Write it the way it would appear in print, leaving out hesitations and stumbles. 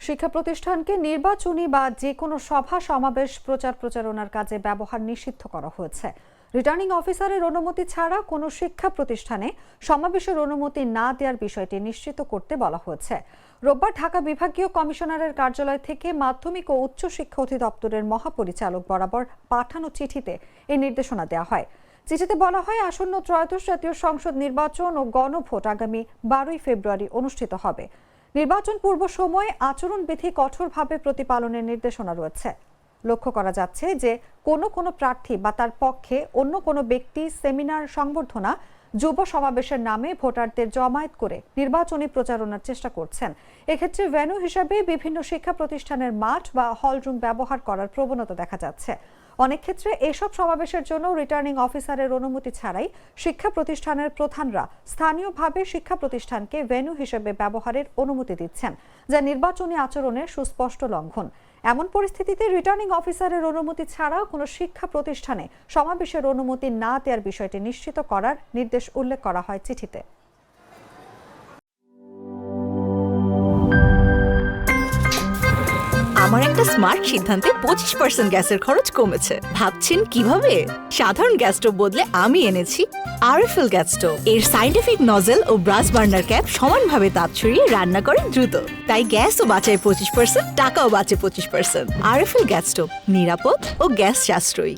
শিক্ষা প্রতিষ্ঠানকে নির্বাচনী বা যে কোনো সভা সমাবেশ প্রচারণার কাজে ব্যবহার নিষিদ্ধ করা হয়েছে। রিটার্নিং অফিসারের অনুমতি ছাড়া কোনো শিক্ষা প্রতিষ্ঠানে সমাবেশের অনুমতি না দেওয়ার বিষয়টি নিশ্চিত করতে বলা হয়েছে। রোববার ঢাকা বিভাগীয় কমিশনারের কার্যালয় থেকে মাধ্যমিক ও উচ্চ শিক্ষা অধিদপ্তরের মহাপরিচালক বরাবর পাঠানো চিঠিতে এই নির্দেশনা দেওয়া হয়। চিঠিতে বলা হয়, আসন্ন ত্রয়োদশ জাতীয় সংসদ নির্বাচন ও গণভোট আগামী 12 ফেব্রুয়ারি অনুষ্ঠিত হবে। নির্বাচন পূর্ব সময়ে আচরণবিধি কঠোরভাবে প্রতিপালনের নির্দেশনা রয়েছে। লক্ষ্য করা যাচ্ছে যে কোনো প্রার্থী বা তার পক্ষে অন্য কোনো ব্যক্তি সেমিনার, সংবর্ধনা, যুব সমাবেশের নামে ভোটারদের জমায়েত করে নির্বাচনী প্রচারণার চেষ্টা করছেন। এক্ষেত্রে ভেন্যু হিসাবে বিভিন্ন শিক্ষা প্রতিষ্ঠানের মাঠ বা হলরুম ব্যবহার করার প্রবণতা দেখা যাচ্ছে। অনেক ক্ষেত্রে এসব সমাবেশের জন্য রিটার্নিং অফিসারের অনুমতি ছাড়াই শিক্ষা প্রতিষ্ঠানের প্রধানরা স্থানীয়ভাবে শিক্ষা প্রতিষ্ঠানকে ভেন্যু হিসেবে ব্যবহারের অনুমতি দিচ্ছেন, যা নির্বাচনী আচরণের সুস্পষ্ট লঙ্ঘন। এমন পরিস্থিতিতে রিটার্নিং অফিসারের অনুমতি ছাড়া কোনো শিক্ষা প্রতিষ্ঠানে সমাবেশের অনুমতি না দেওয়ার বিষয়টি নিশ্চিত করার নির্দেশ উল্লেখ করা হয় চিঠিতে। আমার একটা স্মার্ট সিদ্ধান্তে 25% গ্যাসের খরচ কমেছে। ভাবছেন কিভাবে? সাধারণ গ্যাস স্টোভ বদলে আমি এনেছি আরএফএল গ্যাস স্টোভ। এর সাইন্টিফিক নজল ও ব্রাস বার্নার ক্যাপ সমানভাবে তাপ ছড়িয়ে রান্না করে দ্রুত। তাই গ্যাসও বাঁচায় 25%, টাকাও বাঁচে 25%। আরএফএল গ্যাস স্টোভ নিরাপদ ও গ্যাস সাশ্রয়ী।